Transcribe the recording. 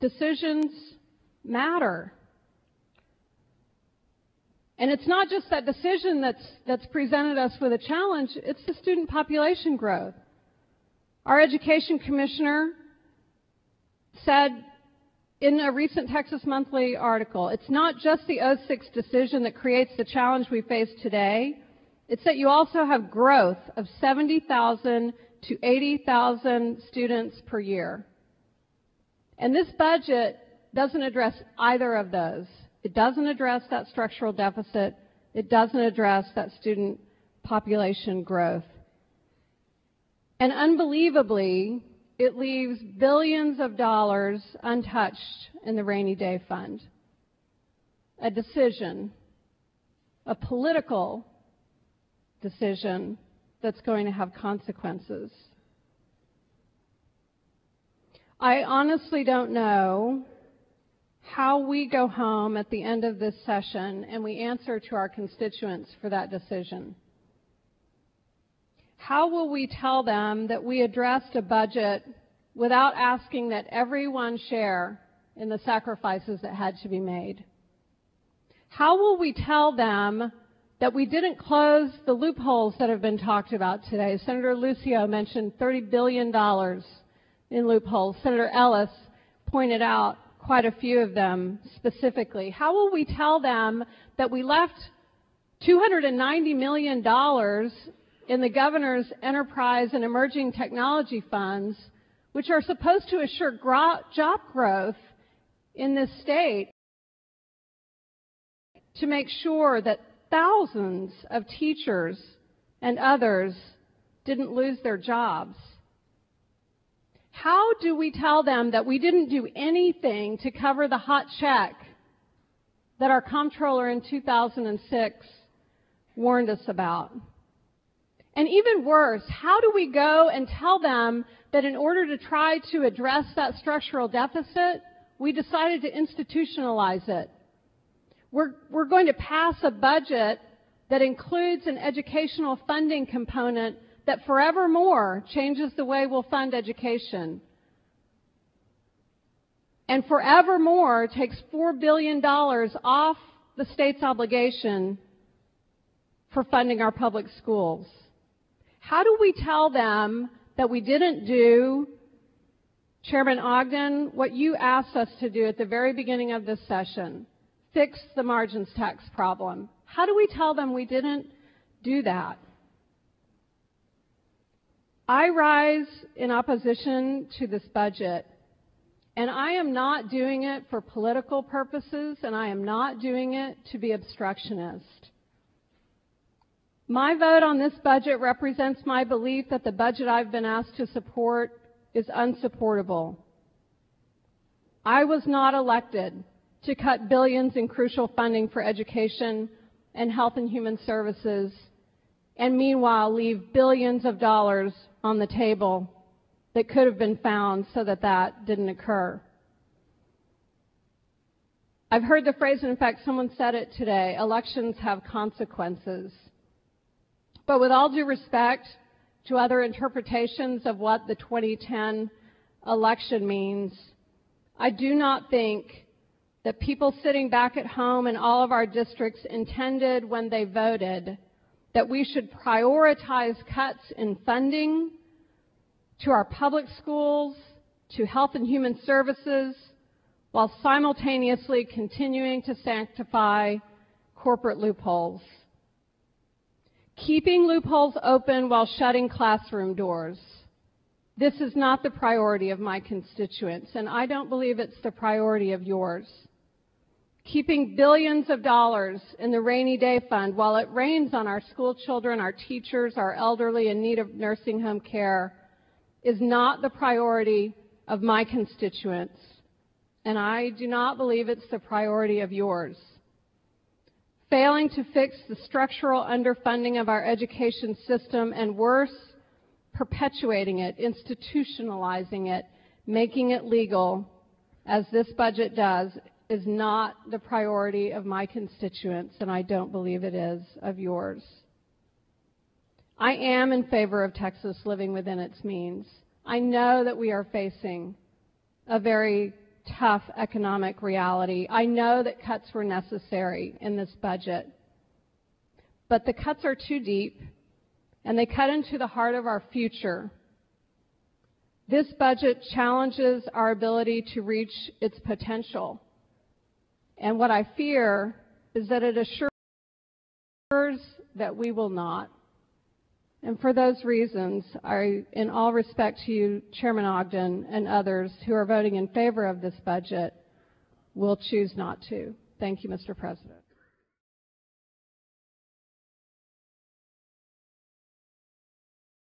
Decisions matter. And it's not just that decision that's presented us with a challenge, it's the student population growth. Our education commissioner said in a recent Texas Monthly article, it's not just the 06 decision that creates the challenge we face today, it's that you also have growth of 70,000 to 80,000 students per year. And this budget doesn't address either of those. It doesn't address that structural deficit. It doesn't address that student population growth. And unbelievably, it leaves billions of dollars untouched in the rainy day fund. A decision, a political decision that's going to have consequences. I honestly don't know how we go home at the end of this session and we answer to our constituents for that decision. How will we tell them that we addressed a budget without asking that everyone share in the sacrifices that had to be made? How will we tell them that we didn't close the loopholes that have been talked about today? Senator Lucio mentioned $30 billion in loopholes. Senator Ellis pointed out quite a few of them specifically. How will we tell them that we left $290 million in the governor's enterprise and emerging technology funds, which are supposed to assure job growth in this state, to make sure that thousands of teachers and others didn't lose their jobs? How do we tell them that we didn't do anything to cover the hot check that our comptroller in 2006 warned us about? And even worse, how do we go and tell them that in order to try to address that structural deficit, we decided to institutionalize it? We're going to pass a budget that includes an educational funding component that forevermore changes the way we'll fund education, and forevermore takes $4 billion off the state's obligation for funding our public schools. How do we tell them that we didn't do, Chairman Ogden, what you asked us to do at the very beginning of this session, fix the margins tax problem? How do we tell them we didn't do that? I rise in opposition to this budget, and I am not doing it for political purposes, and I am not doing it to be obstructionist. My vote on this budget represents my belief that the budget I've been asked to support is unsupportable. I was not elected to cut billions in crucial funding for education and health and human services, and meanwhile leave billions of dollars on the table that could have been found so that that didn't occur. I've heard the phrase, and in fact someone said it today, elections have consequences. But with all due respect to other interpretations of what the 2010 election means, I do not think that people sitting back at home in all of our districts intended when they voted that we should prioritize cuts in funding to our public schools, to health and human services, while simultaneously continuing to sanctify corporate loopholes. Keeping loopholes open while shutting classroom doors. This is not the priority of my constituents, and I don't believe it's the priority of yours. Keeping billions of dollars in the rainy day fund while it rains on our school children, our teachers, our elderly in need of nursing home care is not the priority of my constituents, and I do not believe it's the priority of yours. Failing to fix the structural underfunding of our education system, and worse, perpetuating it, institutionalizing it, making it legal, as this budget does, is not the priority of my constituents, and I don't believe it is of yours. I am in favor of Texas living within its means. I know that we are facing a very tough economic reality. I know that cuts were necessary in this budget, but the cuts are too deep, and they cut into the heart of our future. This budget challenges our ability to reach its potential, and what I fear is that it assures that we will not. And for those reasons, in all respect to you, Chairman Ogden, and others who are voting in favor of this budget, will choose not to. Thank you, Mr. President.